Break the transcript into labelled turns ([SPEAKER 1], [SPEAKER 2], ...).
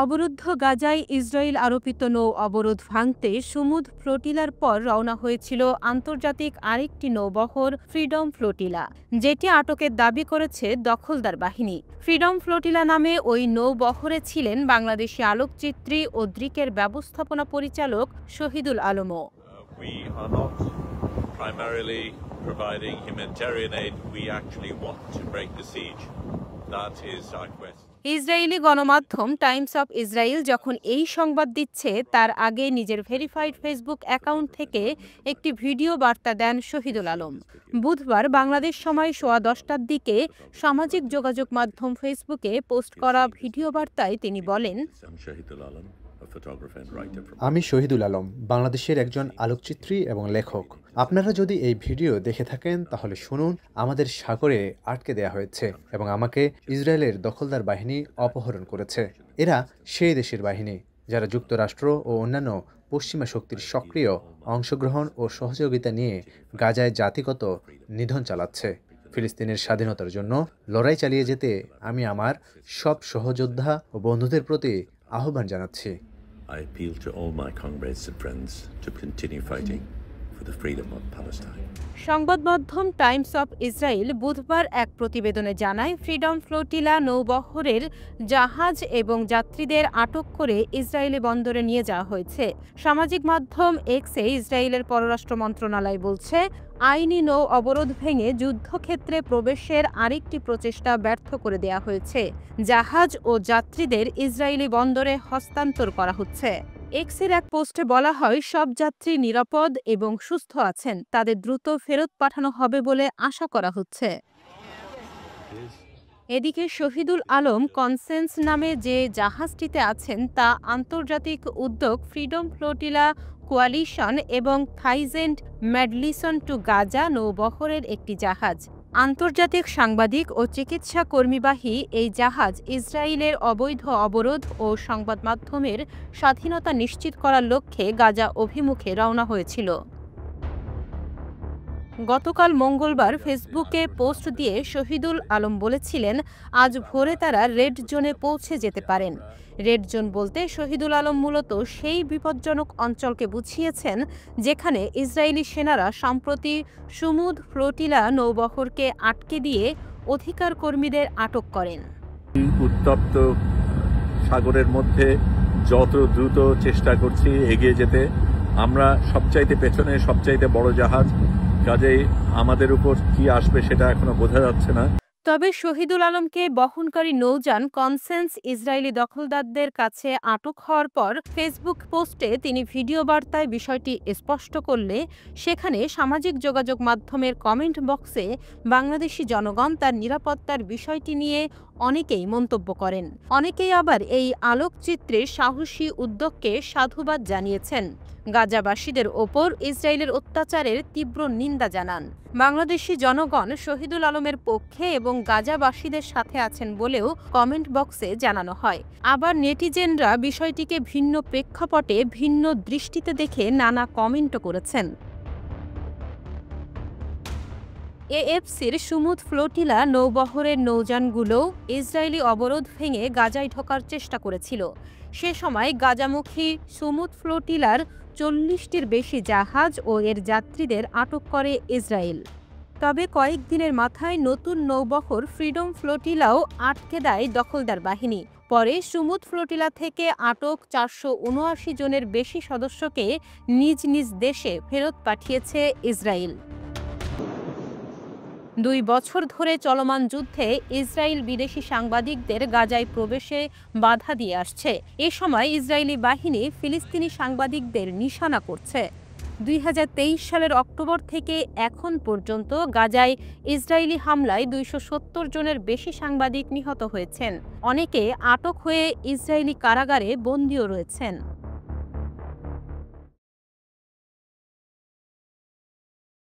[SPEAKER 1] অবরুদ্ধ গাজায় ইসরায়েল আরোপিত নৌ অবরোধ ভাঙতে সমুদ্র ফ্লোটিলার পর রওনা হয়েছিল আন্তর্জাতিক আরেকটি নৌবহর ফ্রিডম ফ্লোটিলা, যেটি আটকের দাবি করেছে দখলদার বাহিনী। ফ্রিডম ফ্লোটিলা নামে ওই নৌবহরে ছিলেন বাংলাদেশি আলোকচিত্রী ও দ্রিকের ব্যবস্থাপনা পরিচালক Shahidul আলমও।
[SPEAKER 2] Providing humanitarian aid, we actually want to break the siege. That is our quest.
[SPEAKER 1] Israeli গণমাধ্যম টাইমস অফ ইসরায়েল যখন এই সংবাদ দিচ্ছে, তার আগে নিজের ভেরিফাইড ফেসবুক অ্যাকাউন্ট থেকে একটি ভিডিও বার্তা দেন শহীদুল আলম। বুধবার বাংলাদেশ সময় সোয়া 10টার দিকে সামাজিক যোগাযোগ মাধ্যম ফেসবুকে পোস্ট করা ভিডিও বার্তায় তিনি বলেন,
[SPEAKER 3] আমি শহীদুল আলম, বাংলাদেশের একজন আলোকচিত্রী এবং লেখক। আপনারা যদি এই ভিডিও দেখে থাকেন তাহলে শুনুন, আমাদের সাগরে আটকে দেয়া হয়েছে এবং আমাকে ইসরায়েলের দখলদার বাহিনী অপহরণ করেছে। এরা সেই দেশের বাহিনী যারা যুক্তরাষ্ট্র ও অন্যান্য পশ্চিমা শক্তির সক্রিয় অংশগ্রহণ ও সহযোগিতা নিয়ে গাজায় জাতিগত নিধন চালাচ্ছে। ফিলিস্তিনের স্বাধীনতার জন্য লড়াই চালিয়ে যেতে আমি আমার সব সহযোদ্ধা ও বন্ধুদের প্রতি আহ্বান জানাচ্ছি।
[SPEAKER 2] I appeal to all my comrades and friends to continue fighting for the freedom of Palestine.
[SPEAKER 1] সংবাদ মাধ্যম টাইমস অফ ইসরায়েল বুধবার এক প্রতিবেদনে জানায়, ফ্রিডম ফ্লোটিলা নৌবহরের জাহাজ এবং যাত্রীদের আটক করে ইসরায়েলি বন্দরে নিয়ে যাওয়া হয়েছে। সামাজিক মাধ্যম এক্সে ইসরায়েলের পররাষ্ট্র মন্ত্রণালয় বলছে, আইনি নৌ অবরোধ ভেঙে যুদ্ধক্ষেত্রে প্রবেশের আরেকটি প্রচেষ্টা ব্যর্থ করে দেয়া হয়েছে। জাহাজ ও যাত্রীদের ইসরায়েলি বন্দরে হস্তান্তর করা হচ্ছে। এক্সের এক পোস্টে বলা হয়, সব যাত্রী নিরাপদ এবং সুস্থ আছেন, তাদের দ্রুত ফেরত পাঠানো হবে বলে আশা করা হচ্ছে। এদিকে শহীদুল আলম কনসেন্স নামে যে জাহাজটিতে আছেন তা আন্তর্জাতিক উদ্যোগ ফ্রিডম ফ্লোটিলা কোয়ালিশন এবং থাইজেন্ট মেডলিসন টু গাজা নৌবহরের একটি জাহাজ। আন্তর্জাতিক সাংবাদিক ও চিকিৎসা কর্মীবাহী এই জাহাজ ইসরায়েলের অবৈধ অবরোধ ও সংবাদ মাধ্যমের স্বাধীনতা নিশ্চিত করার লক্ষ্যে গাজা অভিমুখে রওনা হয়েছিল। গতকাল মঙ্গলবার ফেসবুকে পোস্ট দিয়ে শহীদুল আলম বলেছিলেন, আজ ভোরে তারা রেড জোনে পৌঁছে যেতে পারেন। রেড জোন বলতে শহীদুল আলম মূলত সেই বিপজ্জনক অঞ্চলকে বুঝিয়েছেন যেখানে ইসরায়েলি সেনারা সম্প্রতি সমুদ্র ফ্লোটিলা নৌবহরকে আটকে দিয়ে অধিকার কর্মীদের আটক করেন।
[SPEAKER 2] উত্তপ্ত সাগরের মধ্যে যত দ্রুত চেষ্টা করছি এগিয়ে যেতে, আমরা সবচাইতে পেছনে, সবচাইতে বড় জাহাজ, কাজেই আমাদের উপর কি আসবে সেটা এখনো বোঝা যাচ্ছে না।
[SPEAKER 1] তবে শহীদুল আলমকে বহনকারী নৌযান কনসেন্স ইসরায়েলি দখলদারদের কাছে আটক হওয়ার পর ফেসবুক পোস্টে তিনি ভিডিও বার্তায় বিষয়টি স্পষ্ট করলে সেখানে সামাজিক যোগাযোগ মাধ্যমের কমেন্ট বক্সে বাংলাদেশি জনগণ তার নিরাপত্তার বিষয়টি নিয়ে অনেকেই মন্তব্য করেন। অনেকেই আবার এই আলোকচিত্রের সাহসী উদ্যোগকে সাধুবাদ জানিয়েছেন। গাজাবাসীদের ওপর ইসরায়েলের অত্যাচারের তীব্র নিন্দা জানান। বাংলাদেশি জনগণ শহীদুল আলমের পক্ষে এবং গাজাবাসীদের সাথে আছেন বলেও কমেন্ট বক্সে জানানো হয়। আবার নেটিজেনরা বিষয়টিকে ভিন্ন প্রেক্ষাপটে, ভিন্ন দৃষ্টিতে দেখে নানা কমেন্টও করেছেন। এএফসির সমুদ্র ফ্লোটিলা নৌবহরের নৌযানগুলো ইসরায়েলি অবরোধ ভেঙে গাজায় ঢোকার চেষ্টা করেছিল। সে সময় গাজামুখী সমুদ্র ফ্লোটিলার 40টির বেশি জাহাজ ও এর যাত্রীদের আটক করে ইসরায়েল। তবে কয়েকদিনের মাথায় নতুন নৌবহর ফ্রিডম ফ্লোটিলাও আটকে দেয় দখলদার বাহিনী। পরে সমুদ্র ফ্লোটিলা থেকে আটক 479 জনের বেশি সদস্যকে নিজ নিজ দেশে ফেরত পাঠিয়েছে ইসরায়েল। 2 বছর ধরে চলমান যুদ্ধে ইসরায়েল বিদেশি সাংবাদিকদের গাজায় প্রবেশে বাধা দিয়ে আসছে। এ সময় ইসরায়েলি বাহিনী ফিলিস্তিনি সাংবাদিকদের নিশানা করছে। 2023 সালের অক্টোবর থেকে এখন পর্যন্ত গাজায় ইসরায়েলি হামলায় 270 জনের বেশি সাংবাদিক নিহত হয়েছেন। অনেকে আটক হয়ে ইসরায়েলি কারাগারে বন্দীও রয়েছেন।